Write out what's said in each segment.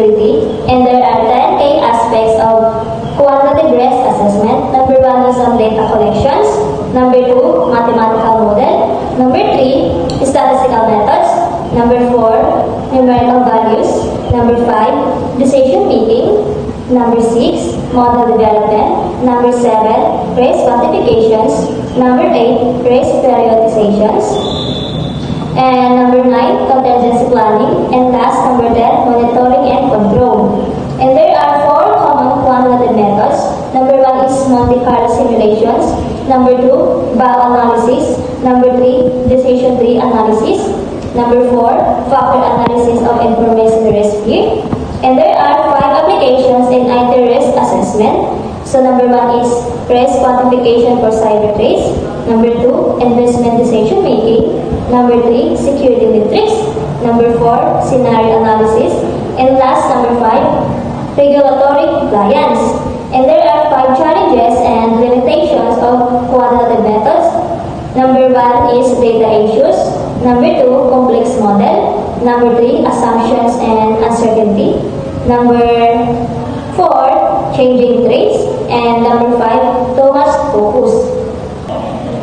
security, and there are 10 key aspects of quantitative risk assessment. Number 1 is on data collections. Number 2, mathematical model. Number 3, statistical methods. Number 4, numerical values. Number 5, decision making. Number 6, model development. Number 7, risk quantifications. Number 8, risk periodizations. And number 9, contingency planning. And last, number 10, monitoring and control. And there are 4 common quantitative methods. Number 1 is Monte Carlo simulations. Number 2, BAL analysis. Number 3, decision tree analysis. Number 4, factor analysis of information risk here. And there are 5 applications in IT risk assessment. So number 1 is risk quantification for cyber threats. Number 2, investment decision making. Number 3, security metrics. Number 4, scenario analysis. And last, number 5, regulatory compliance. And there are 5 challenges and limitations of quantitative methods. Number 1 is data issues. Number 2, complex model. Number 3, assumptions and uncertainty. Number 4, changing traits. And number 5, too much focus.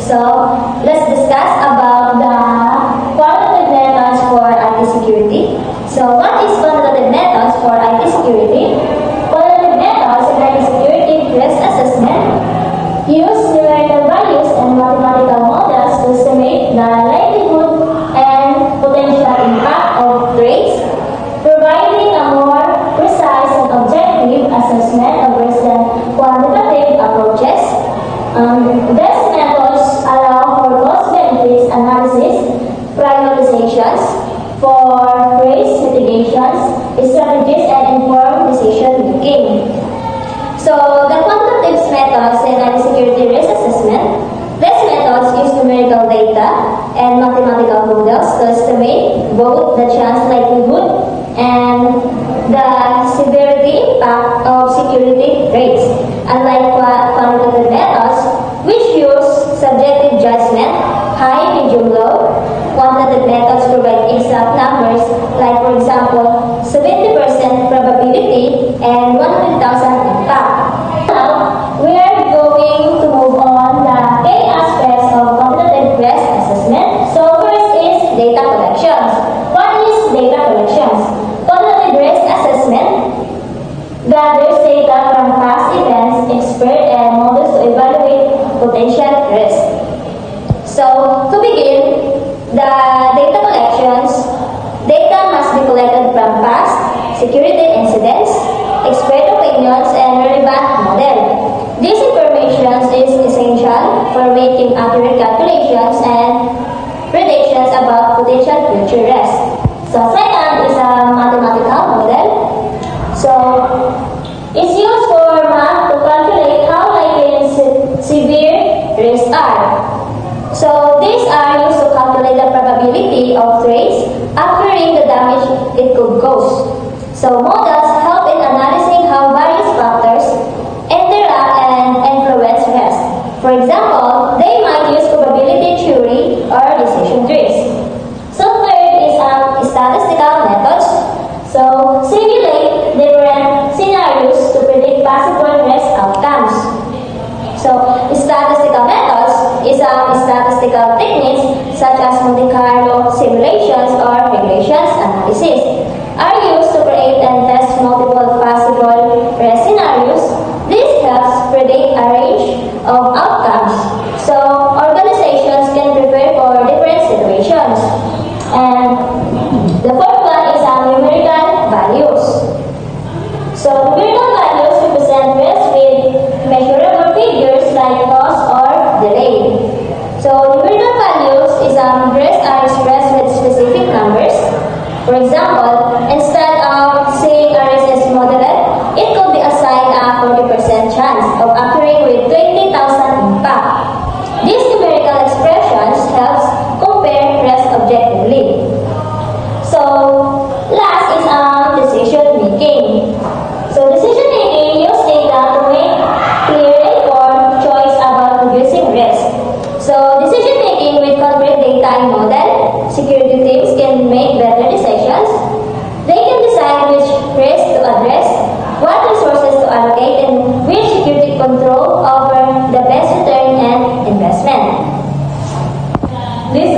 So, let's discuss about the quantitative methods for IT security. So, what is quantitative methods for IT security? Quantitative methods in IT security risk assessment use numerical values and mathematical models to estimate the likelihood and potential impact of threats, providing a more precise and objective assessment of risk than quantitative approaches. These methods allow for cost-benefits analysis, prioritizations, for risk mitigations, strategies, and informed decision-making. So, the quantitative methods in IT security risk assessment, these methods use numerical data and mathematical models to estimate both the chance likelihood and the severity impact of security threats. Unlike quantitative methods, which use subjective judgment, high, medium, low, quantitative methods provide exact numbers, like for example, 70% probability and 100,000 impact. Now, we are going to move on the key aspects of quantitative risk assessment. So first is data collections. What is data collections? Quantitative risk assessment gathers data from past events, experts, and models to evaluate potential risk. So, to begin, the data collections, data must be collected from past security incidents, expert opinions, and relevant model. This information is essential for making accurate calculations and predictions about potential future risk. So, second is a mathematical model. So, it's used for math to calculate how likely and severe risks are. So, these are used to calculate the probability of threats occurring, the damage it could cause. So, models help in analyzing how various factors interact and influence risk. For example, they might use probability theory or decision trees. So, third is statistical methods. So, simulate different scenarios to predict possible risk outcomes. So, statistical methods is statistical techniques such as Monte Carlo simulations or regressions analysis are used to create and test multiple possible risk scenarios. This helps predict a range of outcomes. So, organizations can prepare for different situations. And the fourth one is numerical values. So, numerical values represent risk with measurable figures like cost or delay. So, numerical values is risk are expressed with specific numbers. For example, instead of saying a risk is moderate, it could be assigned a 40% chance of occurring with 20,000 impact. These numerical expressions helps compare risk objectively. So, last is decision making. So, decision making use data to make clear informed choice about reducing risk. So, decision making with concrete data and model, security teams can make better decisions. They can decide which risk to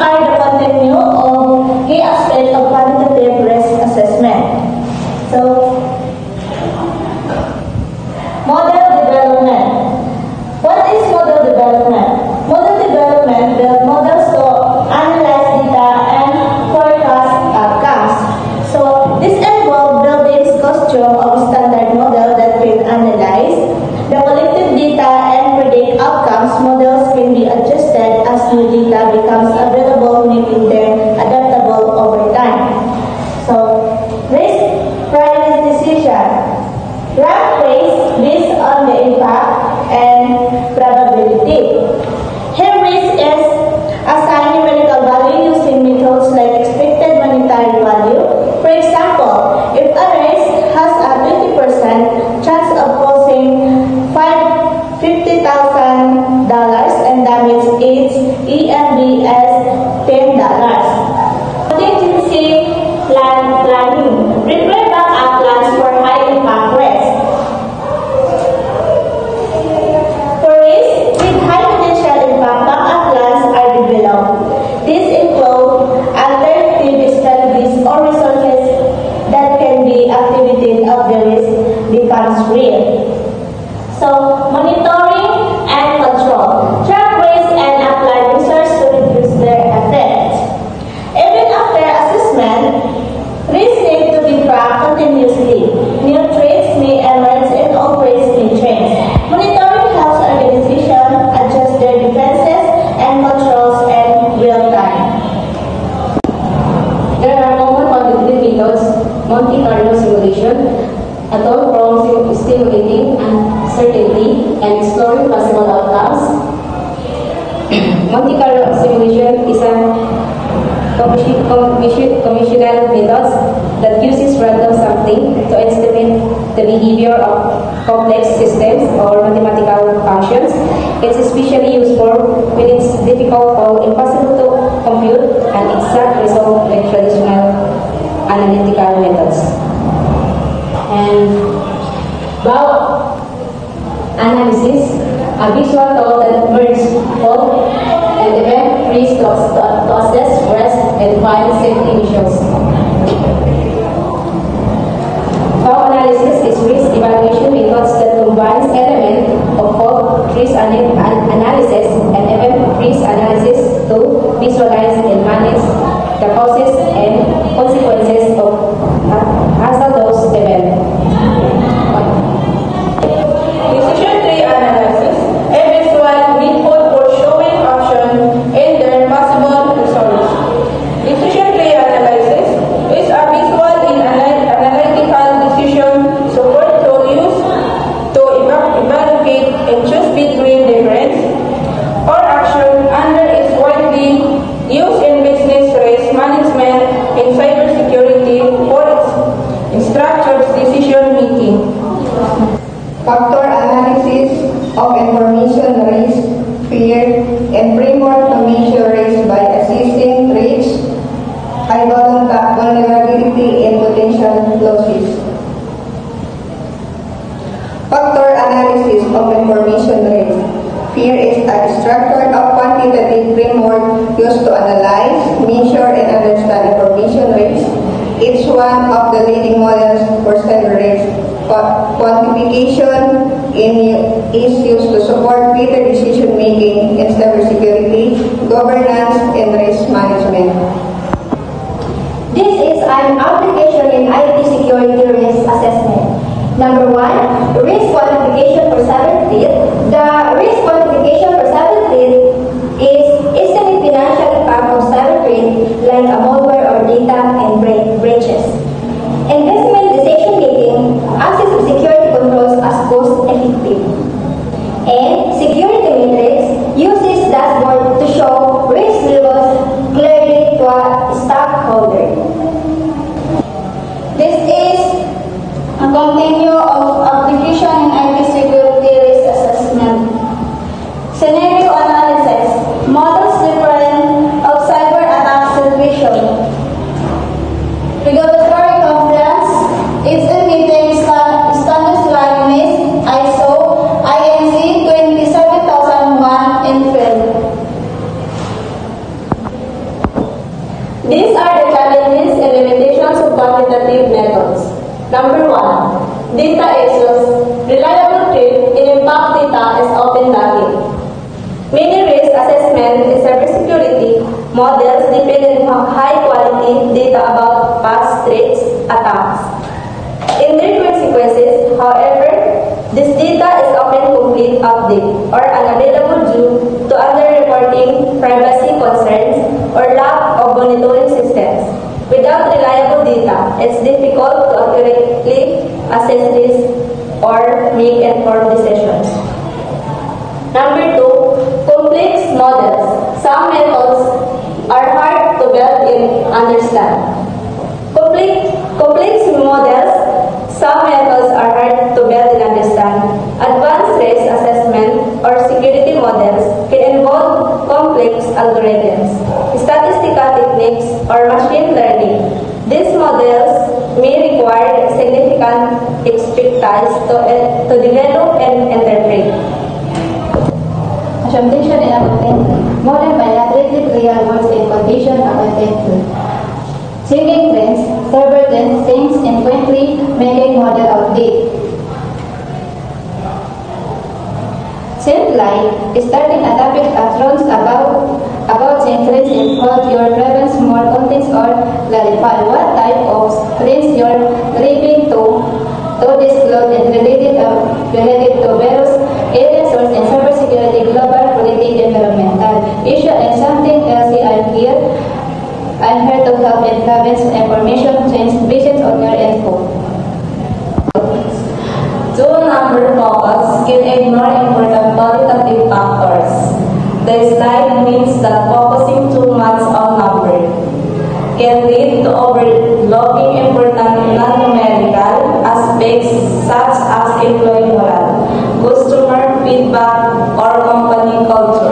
are the continue of key aspects of quantitative risk assessment. So, model development. What is model development? Model development builds models to analyze data and forecast outcomes. So, this involves building costume of standard model that can analyze the collected data and predict outcomes. Models can be adjusted as new data becomes available, making them adaptable over time. So, risk price decision. Rank race based on the impact and probability. Here, risk is assigned numerical value using methods like expected monetary value. For example, if a risk has a 20% chance of causing $50,000 and damage its EMB as $10. Contingency planning. Prepare backup plans for high impact risk. For risk with high potential impact, backup plans are developed. These include alternative strategies or resources that can be activated if the risk becomes real. So, monitoring and control. Track risk and apply measures to reduce their effects. Even after assessment, risks need to be tracked continuously. New threats may emerge and old risks may change. Monitoring helps organizations adjust their defenses and controls in real time. There are common quantitative methods, Monte Carlo simulation, a tool for stimulating uncertainty and exploring possible outcomes. Monte Carlo simulation is a conventional method that uses random sampling to estimate the behavior of complex systems or mathematical functions. It's especially useful when it's difficult or impossible to compute an exact result with traditional analytical methods. And Bow analysis, a visual tool that merges fault and event trees to assess risk and find safety issues. Bow analysis is risk evaluation methods that combines elements of fault trees analysis and event trees analysis to visualize and manage the causes and consequences of hazardous events. Decision tree analysis, a visual method for showing action in their possible results. Decision tree analysis is a visual in analytical decision support tool used to evaluate and choose between different or action under its widely used in business risk management and cybersecurity for its structured decision making. Factor analysis of information risk, fear, and framework to measure risk by assessing threats, vulnerability, and potential losses. Factor analysis of information risk. Fear is a structure of quantitative framework used to analyze, measure, and understand information risk. It's one of the leading models for cyber risk quantification is used to support better decision-making in cybersecurity, governance, and risk management. This is an application in IT security risk assessment. Number 1, risk quantification for cyber threat. The risk quantification for cyber threat is estimate financial impact of cyber threat like a malware or data and breaches. Investment decision making, access to security controls as cost effective. And security matrix uses dashboard Number 1. Data issues. Reliable truth in impact data is often lacking. Many risk assessment and cybersecurity models depend on high-quality data about past threats attacks. In their consequences, however, this data is often complete, outdated, or unavailable due to underreporting, privacy concerns, or lack of monitoring systems. Without reliable data, it's difficult to accurately assess risk or make informed decisions. Number 2. Complex models. Some methods are hard to build and understand. Complex models, some methods are hard to build and understand. Advanced risk assessment or security models can involve complex algorithms, statistical techniques, or machine learning. These models may require significant expertise to develop and interpret. Assumption in a content. Modern bilaterally real words in condition of content. Changing trends, server trends, things infrequently making model outdated. Simply starting a topic that runs about trends involve your preference more contents or clarify what type of trends you're driving to disclose and related to various areas source in cybersecurity, global, political, environmental issue, and something else I'm here to help influence information change based on your info. Two-number focus can ignore important qualitative factors. The slide means that focusing too much on number can lead to overlooking important non-numerical aspects such as employee morale, customer feedback, or company culture.